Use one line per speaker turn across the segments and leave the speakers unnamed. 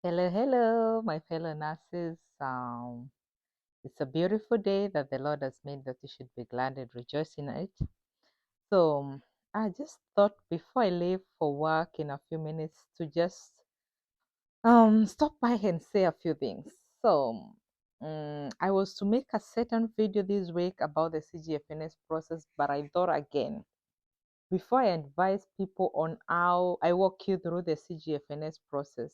Hello, hello, my fellow nurses. It's a beautiful day that the Lord has made that you should be glad and rejoice in it. So, I just thought before I leave for work in a few minutes to just stop by and say a few things. So, I was to make a certain video this week about the CGFNS process, but I thought again before I advise people on how I walk you through the CGFNS process,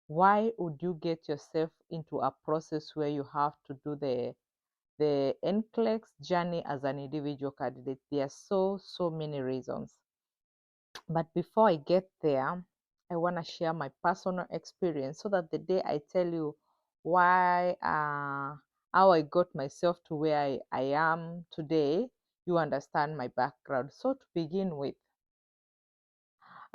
why would you get yourself into a process where you have to do the NCLEX journey as an individual candidate? There are so many reasons. But before I get there, I want to share my personal experience so that the day I tell you why how I got myself to where I am today, you understand my background. So to begin with,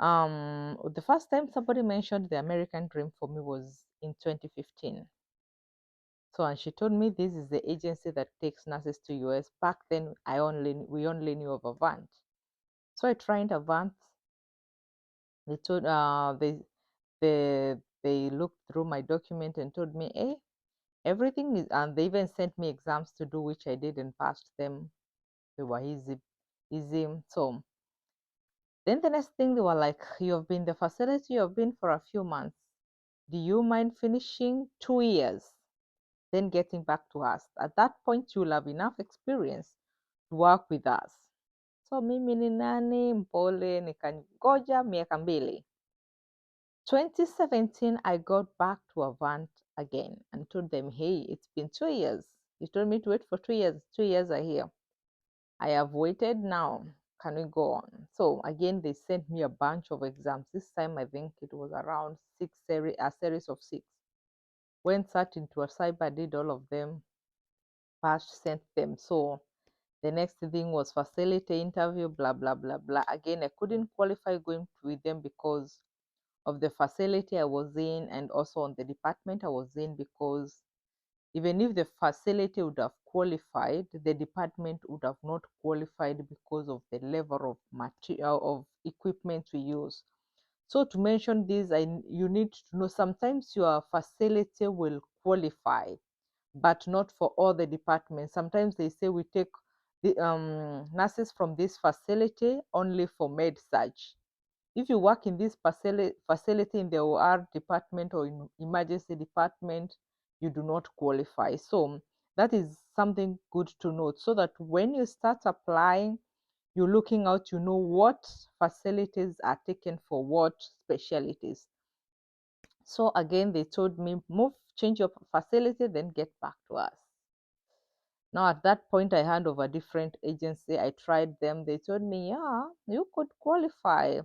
the first time somebody mentioned the American dream for me was in 2015. So, and she told me this is the agency that takes nurses to US. Back then, we only knew of Avant. So I tried Avant. They told they looked through my document and told me, hey, everything is, and they even sent me exams to do, which I did and passed them. They were easy. So then the next thing they were like, you have been in the facility, you have been for a few months. Do you mind finishing 2 years? Then getting back to us. At that point, you'll have enough experience to work with us. So mimi ni nani mpole, nikangoja miaka mbili. 2017, I got back to Avant again and told them, hey, it's been 2 years. You told me to wait for 2 years. 2 years are here. I have waited now. Can we go on? So again, they sent me a bunch of exams. This time, I think it was around a series of 6. Went, sat into a cyber, did all of them, passed, sent them. So the next thing was facility interview, blah, blah, blah, blah. Again, I couldn't qualify going with them because of the facility I was in and also on the department I was in, because even if the facility would have qualified, the department would have not qualified because of the level of material of equipment we use. So to mention this, you need to know sometimes your facility will qualify, but not for all the departments. Sometimes they say we take the nurses from this facility only for med surg. If you work in this facility in the OR department or in emergency department, you do not qualify. So that is something good to note, so that when you start applying, you're looking out, you know what facilities are taken for what specialties. So again, they told me, move, change your facility, then get back to us. Now, at that point, I had over different agency. I tried them. They told me, yeah, you could qualify,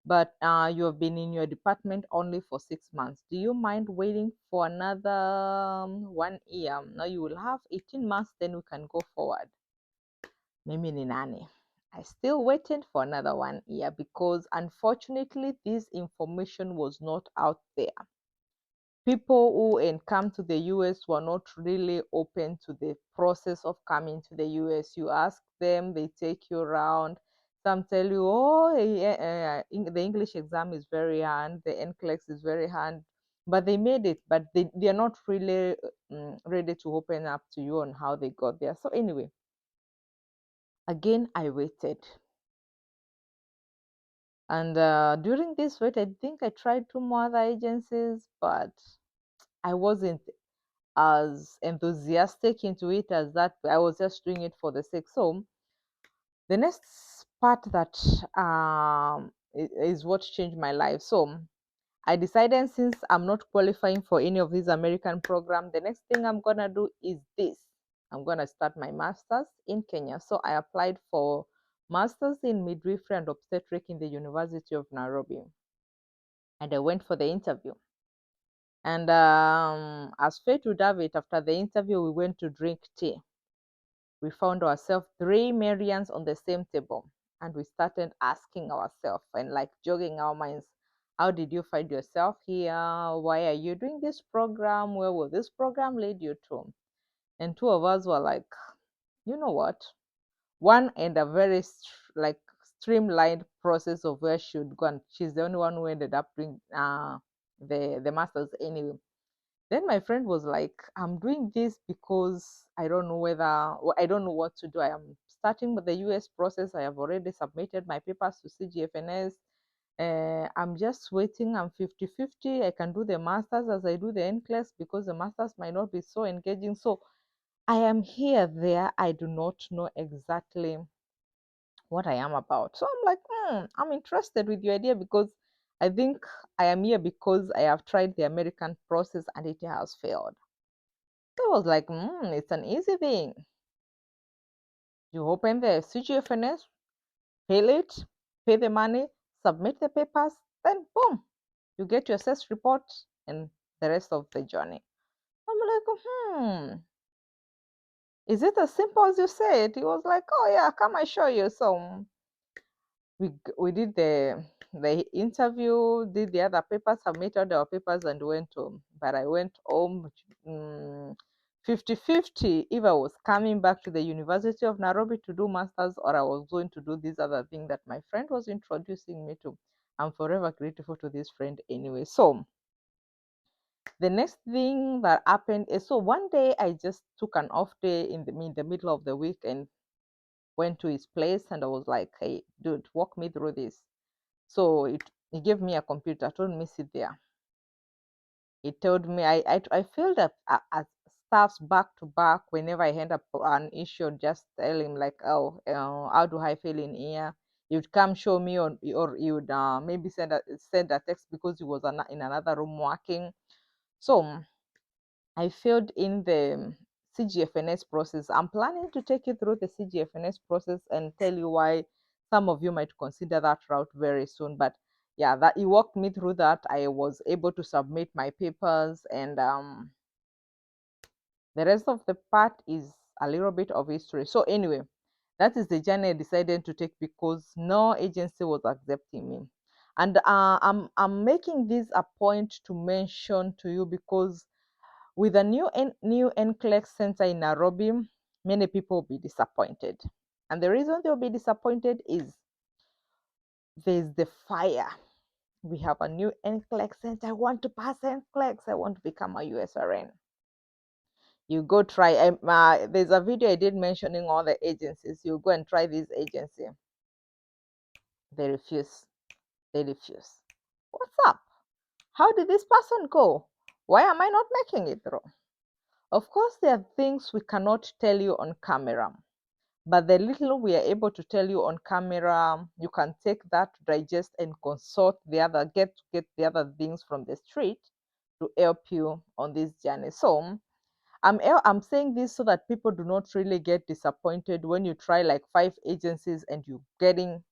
but you have been in your department only for 6 months. Do you mind waiting for another 1 year? Now you will have 18 months, then we can go forward. Mimi ni nani? I still waited for another 1 year because unfortunately, this information was not out there. People who come to the US were not really open to the process of coming to the US. You ask them, they take you around. Some tell you, oh, the English exam is very hard, the NCLEX is very hard, but they made it, but they're not really ready to open up to you on how they got there. So anyway, again, I waited. And during this wait, I think I tried 2 more other agencies, but I wasn't as enthusiastic into it as that. I was just doing it for the sake. So the next part that is what changed my life. So I decided, since I'm not qualifying for any of these American programs, the next thing I'm gonna do is this. I'm gonna start my master's in Kenya. So I applied for master's in midwifery and obstetric in the University of Nairobi, and I went for the interview. And as fate would have it, after the interview, we went to drink tea. We found ourselves 3 Marians on the same table, and we started asking ourselves and like jogging our minds, how did you find yourself here? Why are you doing this program? Where will this program lead you to? And 2 of us were like, you know what? One and a very streamlined process of where she would go, and she's the only one who ended up doing the masters anyway. Then my friend was like, I'm doing this because I don't know what to do. I am starting with the US process. I have already submitted my papers to CGFNS. I'm just waiting. I'm 50-50. I can do the masters as I do the NCLEX because the masters might not be so engaging. So I am here, there. I do not know exactly what I am about. So I'm like, I'm interested with your idea because I think I am here because I have tried the American process and it has failed. So I was like, it's an easy thing. You open the CGFNS, fill it, pay the money, submit the papers, then boom, you get your assess report and the rest of the journey. I'm like, is it as simple as you said? He was like, oh yeah, come I show you. So we did the interview, did the other papers, submitted our papers, and went home. But I went home 50-50 if I was coming back to the University of Nairobi to do masters or I was going to do this other thing that my friend was introducing me to. I'm forever grateful to this friend anyway. So the next thing that happened is, so one day I just took an off day in the middle of the week and went to his place, and I was like, hey dude, walk me through this. So he gave me a computer, told me sit there. He told me I filled up stuffs back to back whenever I end up an issue. Just tell him like, oh, how do I fill in here? He would come show me, or he would maybe send a text because he was in another room working. So I filled in the CGFNS process. I'm planning to take you through the CGFNS process and tell you why some of you might consider that route very soon. But yeah, that he walked me through that. I was able to submit my papers, and the rest of the part is a little bit of history. So anyway, that is the journey I decided to take because no agency was accepting me. And I'm making this a point to mention to you because with a new NCLEX center in Nairobi, many people will be disappointed. And the reason they'll be disappointed is there's the fire. We have a new NCLEX center. I want to pass NCLEX. I want to become a USRN. You go try. There's a video I did mentioning all the agencies. You go and try this agency. They refuse. They refuse. What's up? How did this person go? Why am I not making it through? Of course, there are things we cannot tell you on camera, but the little we are able to tell you on camera, you can take that to digest and consult the other, get the other things from the street to help you on this journey. So I'm saying this so that people do not really get disappointed when you try like 5 agencies and you're getting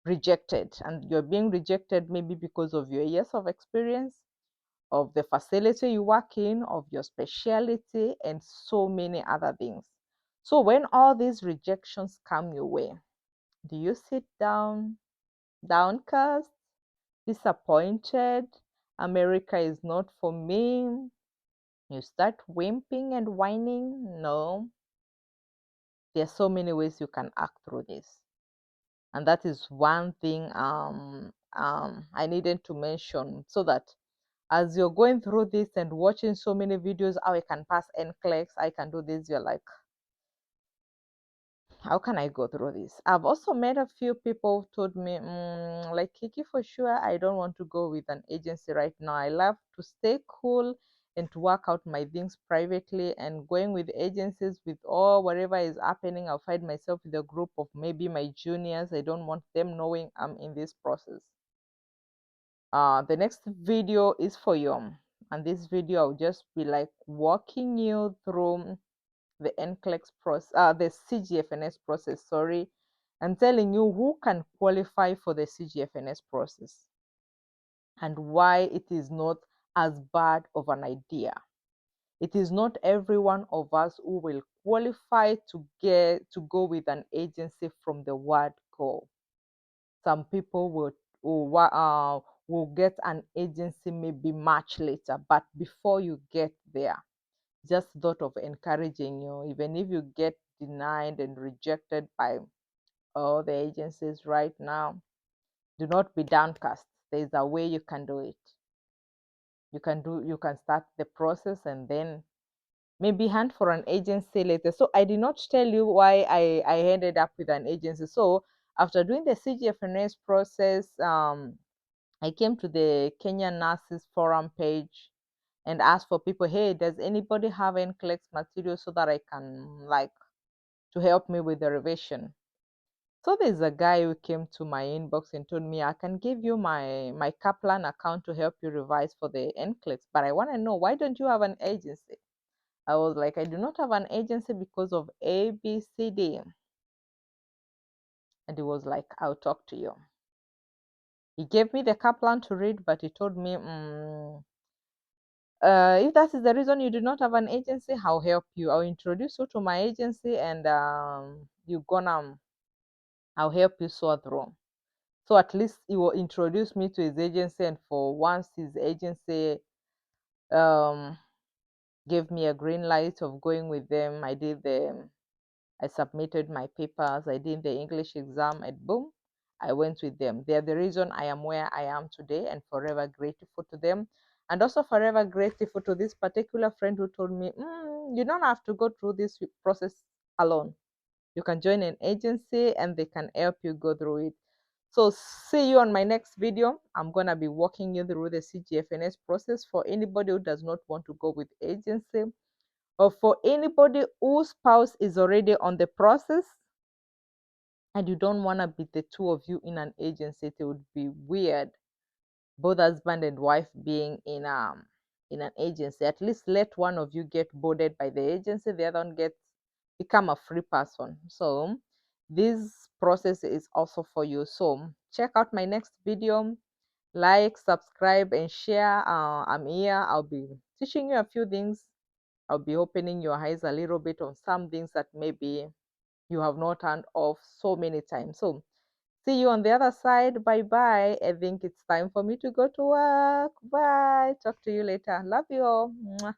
rejected, and you're being rejected maybe because of your years of experience, of the facility you work in, of your specialty, and so many other things. So when all these rejections come your way, do you sit down, downcast, disappointed? America is not for me. You start whimpering and whining? No. There are so many ways you can act through this. And that is one thing I needed to mention so that as you're going through this and watching so many videos, how I can pass NCLEX, I can do this, you're like, how can I go through this? I've also met a few people who told me, like, Kiki, for sure, I don't want to go with an agency right now. I love to stay cool and to work out my things privately, and going with agencies with all whatever is happening, I'll find myself with a group of maybe my juniors. I don't want them knowing I'm in this process. The next video is for you, and this video I'll just be like walking you through the NCLEX process, the CGFNS process, sorry, and telling you who can qualify for the CGFNS process and why it is not as bad of an idea. It is not every one of us who will qualify to go with an agency from the word go. Some people will get an agency maybe much later, but before you get there, just thought of encouraging you, even if you get denied and rejected by all the agencies right now, do not be downcast. There's a way you can do it. you can start the process and then maybe hunt for an agency later. So I did not tell you why I ended up with an agency. So after doing the CGFNS process, I came to the Kenya Nurses Forum page and asked for people, hey, does anybody have NCLEX material so that I can like to help me with the revision? So there's a guy who came to my inbox and told me I can give you my Kaplan account to help you revise for the NCLEX, but I want to know, why don't you have an agency? I was like, I do not have an agency because of A, B, C, D. And he was like, I'll talk to you. He gave me the Kaplan to read, but he told me, if that is the reason you do not have an agency, I'll help you. I'll introduce you to my agency and I'll help you sort through. So at least he will introduce me to his agency, and for once his agency um, gave me a green light of going with them. I submitted my papers, I did the English exam, and boom, I went with them. They're the reason I am where I am today, and forever grateful to them. And also forever grateful to this particular friend who told me, you don't have to go through this process alone. You can join an agency and they can help you go through it. So see you on my next video. I'm going to be walking you through the CGFNS process for anybody who does not want to go with agency, or for anybody whose spouse is already on the process and you don't want to be the two of you in an agency. It would be weird, both husband and wife being in an agency. At least let one of you get boarded by the agency, the other one gets become a free person. So this process is also for you. So check out my next video, like, subscribe, and share. I'm here. I'll be teaching you a few things. I'll be opening your eyes a little bit on some things that maybe you have not turned off so many times. So see you on the other side. Bye bye. I think it's time for me to go to work. Bye. Talk to you later. Love you all. Mwah.